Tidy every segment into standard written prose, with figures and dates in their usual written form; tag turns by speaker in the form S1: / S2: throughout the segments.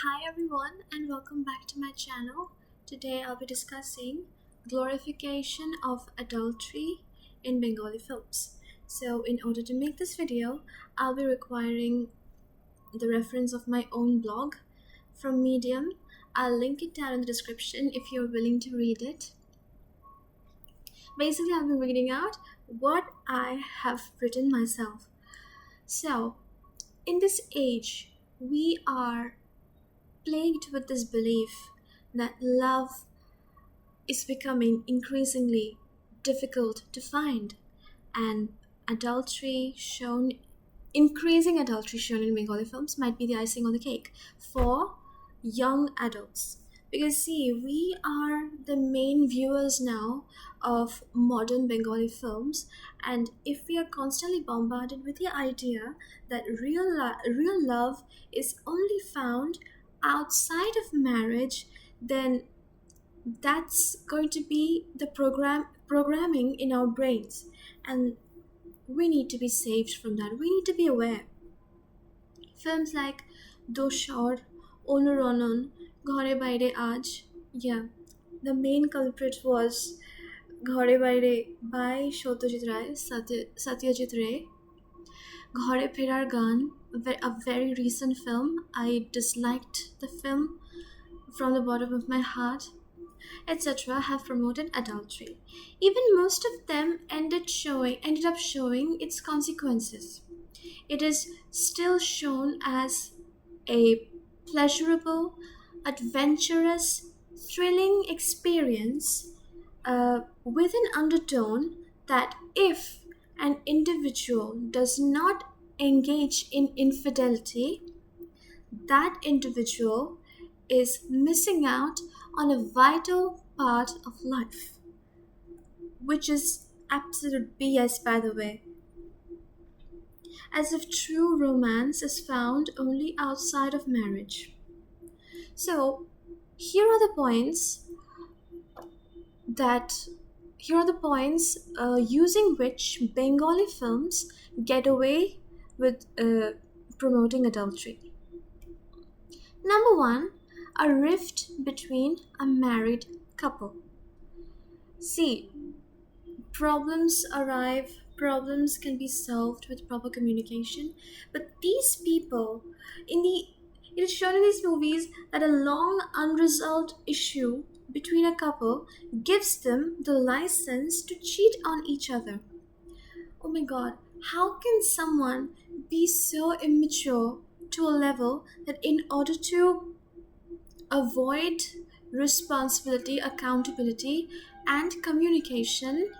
S1: Hi everyone and welcome back to my channel. Today I'll be discussing glorification of adultery in Bengali films. So in order to make this video, I'll be requiring the reference of my own blog from Medium. I'll link it down in the description if you're willing to read it. Basically, I'll be reading out what I have written myself. So, in this age, we are plagued with this belief that love is becoming increasingly difficult to find, and increasing adultery shown in Bengali films might be the icing on the cake for young adults. Because, see, we are the main viewers now of modern Bengali films, and if we are constantly bombarded with the idea that real love is only found outside of marriage, then that's going to be the programming in our brains, and we need to be saved from that. We need to be aware. Films like Doshor, Anuranan, Ghare Baire Aaj, yeah, the main culprit was Ghore Baire by Satyajit Ray. Ghore Pherar Gaan, a very recent film. I disliked the film from the bottom of my heart, etc., have promoted adultery. Even most of them ended up showing its consequences. It is still shown as a pleasurable, adventurous, thrilling experience with an undertone that if an individual does not engage in infidelity, that individual is missing out on a vital part of life, which is absolute BS, by the way. As if true romance is found only outside of marriage. So, here are the points that here are the points using which Bengali films get away with promoting adultery. Number one, a rift between a married couple. See, problems can be solved with proper communication, but these people, in the it is shown in these movies that a long unresolved issue between a couple gives them the license to cheat on each other. Oh my god, how can someone be so immature to a level that in order to avoid responsibility, accountability, and communication,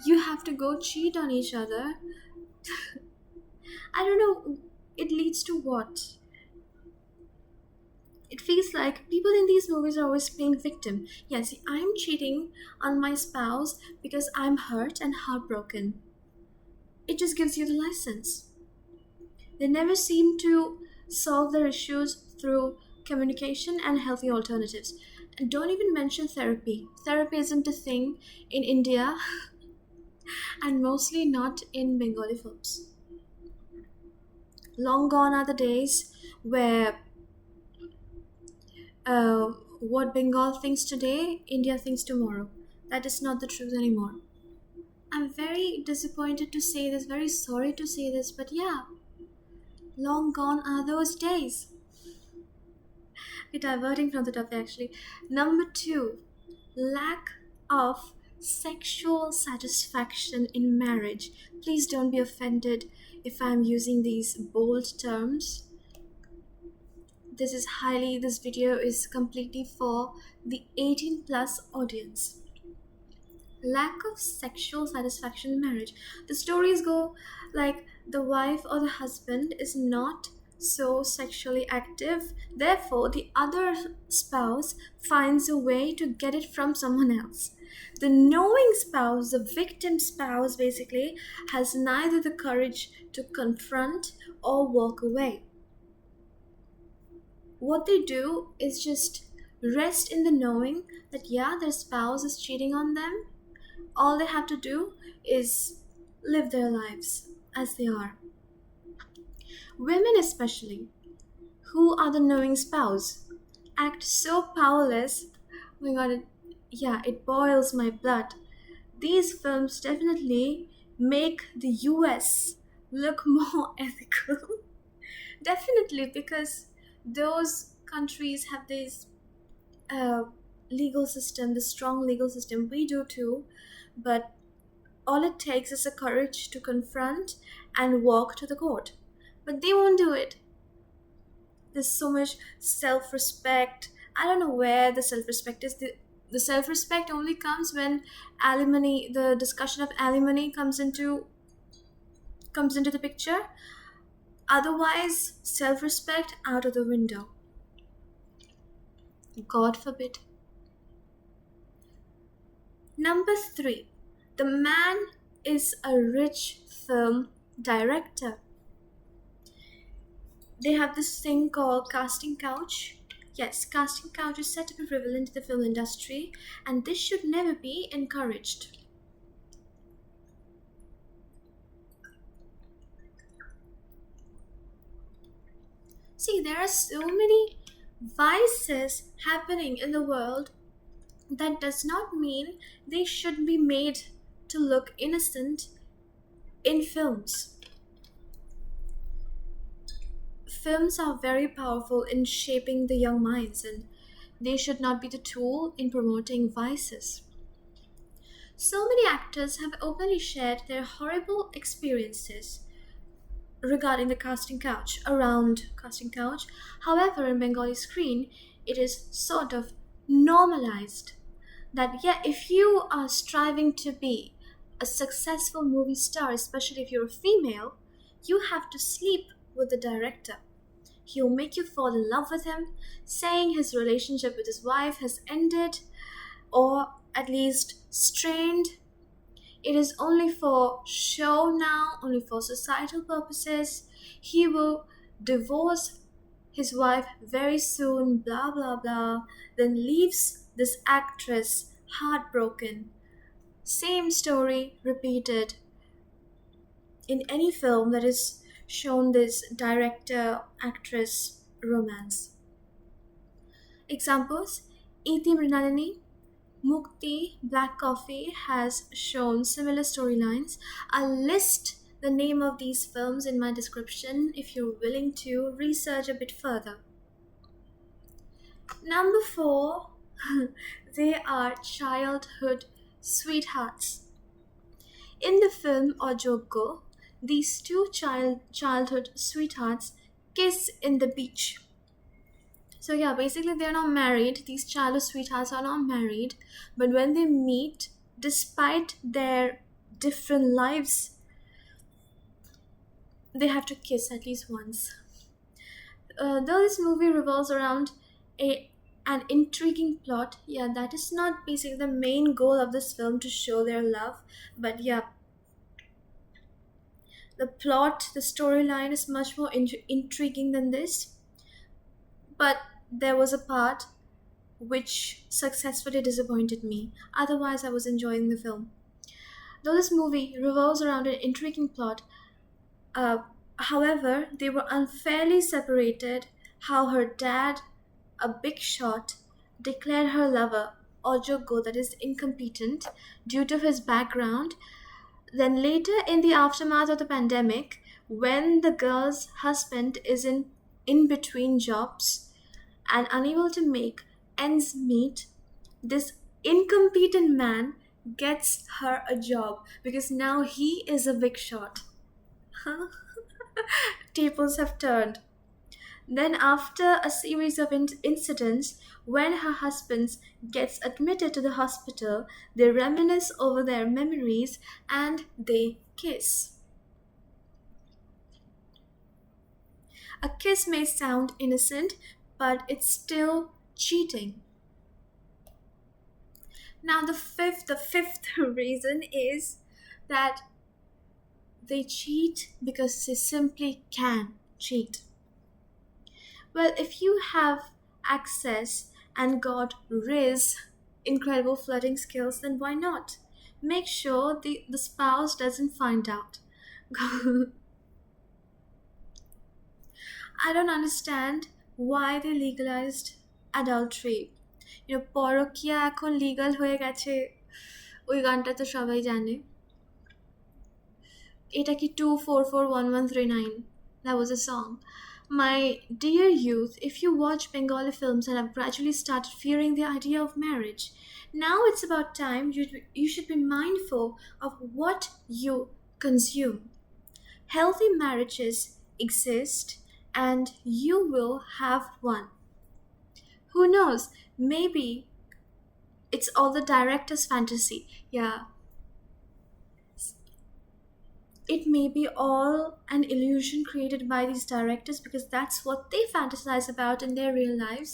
S1: you have to go cheat on each other? I don't know, it leads to what? It feels like people in these movies are always playing victim. Yes, I'm cheating on my spouse because I'm hurt and heartbroken. It just gives you the license. They never seem to solve their issues through communication and healthy alternatives. And don't even mention therapy. Therapy isn't a thing in India and mostly not in Bengali films. Long gone are the days where what Bengal thinks today, India thinks tomorrow. That is not the truth anymore. I'm very disappointed to say this, very sorry to say this, but yeah, long gone are those days. We're diverting from the topic actually. Number two, lack of sexual satisfaction in marriage. Please don't be offended if I'm using these bold terms. This video is completely for the 18 plus audience. Lack of sexual satisfaction in marriage. The stories go like the wife or the husband is not so sexually active, therefore, the other spouse finds a way to get it from someone else. The knowing spouse, the victim spouse, basically has neither the courage to confront or walk away. What they do is just rest in the knowing that, yeah, their spouse is cheating on them. All they have to do is live their lives as they are. Women, especially, Who are the knowing spouse? Act so powerless. Oh my god, it boils my blood. These films definitely make the US look more ethical. Definitely, because those countries have this uh, legal system, the strong legal system. We do too, but all it takes is a courage to confront and walk to the court. But they won't do it. There's so much self-respect. I don't know where the self-respect is. The self-respect only comes when alimony, the discussion of alimony comes into the picture. Otherwise, self-respect out of the window. God forbid. Number three, the man is a rich film director. They have this thing called casting couch. Yes, casting couch is said to be prevalent in the film industry, and this should never be encouraged. See, there are so many vices happening in the world. That does not mean they should be made to look innocent in films. Films are very powerful in shaping the young minds, and they should not be the tool in promoting vices. So many actors have openly shared their horrible experiences regarding the casting couch, around casting couch. However, in Bengali screen, it is sort of normalized that, yeah, if you are striving to be a successful movie star, especially if you're a female, you have to sleep with the director. He'll make you fall in love with him, saying his relationship with his wife has ended or at least strained. It is only for show now, only for societal purposes. He will divorce his wife very soon, blah blah blah, then leaves this actress heartbroken. Same story repeated in any film that is shown this director actress romance. Examples: Iti Mrinalini, Mukti, Black Coffee has shown similar storylines. I'll list the name of these films in my description if you're willing to research a bit further. Number four, they are childhood sweethearts. In the film Ajojyo, these two childhood sweethearts kiss in the beach. So yeah, basically they're not married. These childhood sweethearts are not married, but when they meet, despite their different lives, they have to kiss at least once. Though this movie revolves around a an intriguing plot, yeah, that is not basically the main goal of this film to show their love, but yeah, the plot, the storyline is much more intriguing than this. But there was a part which successfully disappointed me. Otherwise, I was enjoying the film. Though this movie revolves around an intriguing plot, uh, however, they were unfairly separated. How her dad, a big shot, declared her lover, Ajojyo, that is incompetent, due to his background. Then later, in the aftermath of the pandemic, when the girl's husband is in between jobs and unable to make ends meet, this incompetent man gets her a job because now he is a big shot. Tables have turned. Then, after a series of incidents, when her husband gets admitted to the hospital, they reminisce over their memories and they kiss. A kiss may sound innocent, but it's still cheating. Now, the fifth reason is that they cheat because they simply can cheat. Well, if you have access and got incredible flirting skills, then why not? Make sure the spouse doesn't find out. I don't understand why they legalized adultery. পরকীয়া এখন legal হয়ে গেছে, ওই গানটা তো সবাই জানে। এটা কি 2441139? That was a song. My dear youth, if you watch Bengali films and have gradually started fearing the idea of marriage, now it's about time you should be mindful of what you consume. Healthy marriages exist and you will have one. Who knows? Maybe it's all the director's fantasy. Yeah. It may be all an illusion created by these directors because that's what they fantasize about in their real lives,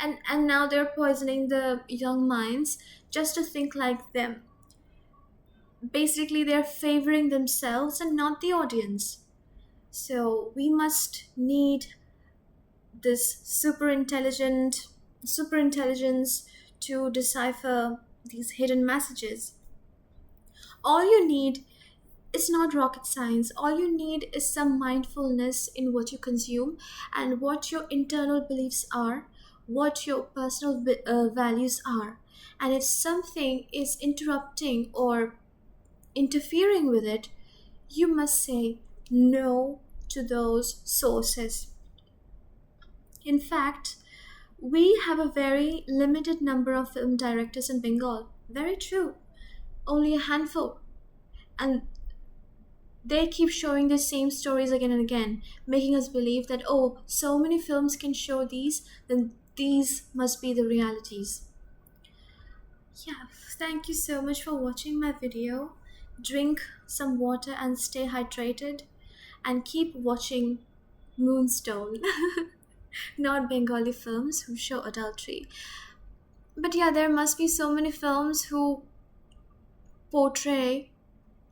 S1: and now they're poisoning the young minds just to think like them. Basically, they're favoring themselves and not the audience. So we must need this super intelligence to decipher these hidden messages. All you need, it's not rocket science. All you need is some mindfulness in what you consume and what your internal beliefs are, what your personal values are. And if something is interrupting or interfering with it, you must say no to those sources. In fact, we have a very limited number of film directors in Bengal. Very true. Only a handful. And they keep showing the same stories again and again, making us believe that, oh, so many films can show these, then these must be the realities. Yeah, thank you so much for watching my video. Drink some water and stay hydrated, and keep watching Moonstone. Not Bengali films who show adultery. But yeah, there must be so many films who portray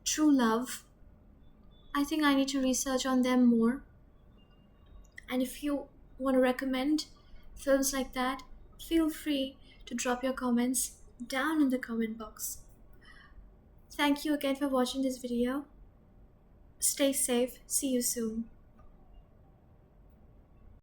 S1: true love. I think I need to research on them more. And if you want to recommend films like that, feel free to drop your comments down in the comment box. Thank you again for watching this video. Stay safe. See you soon.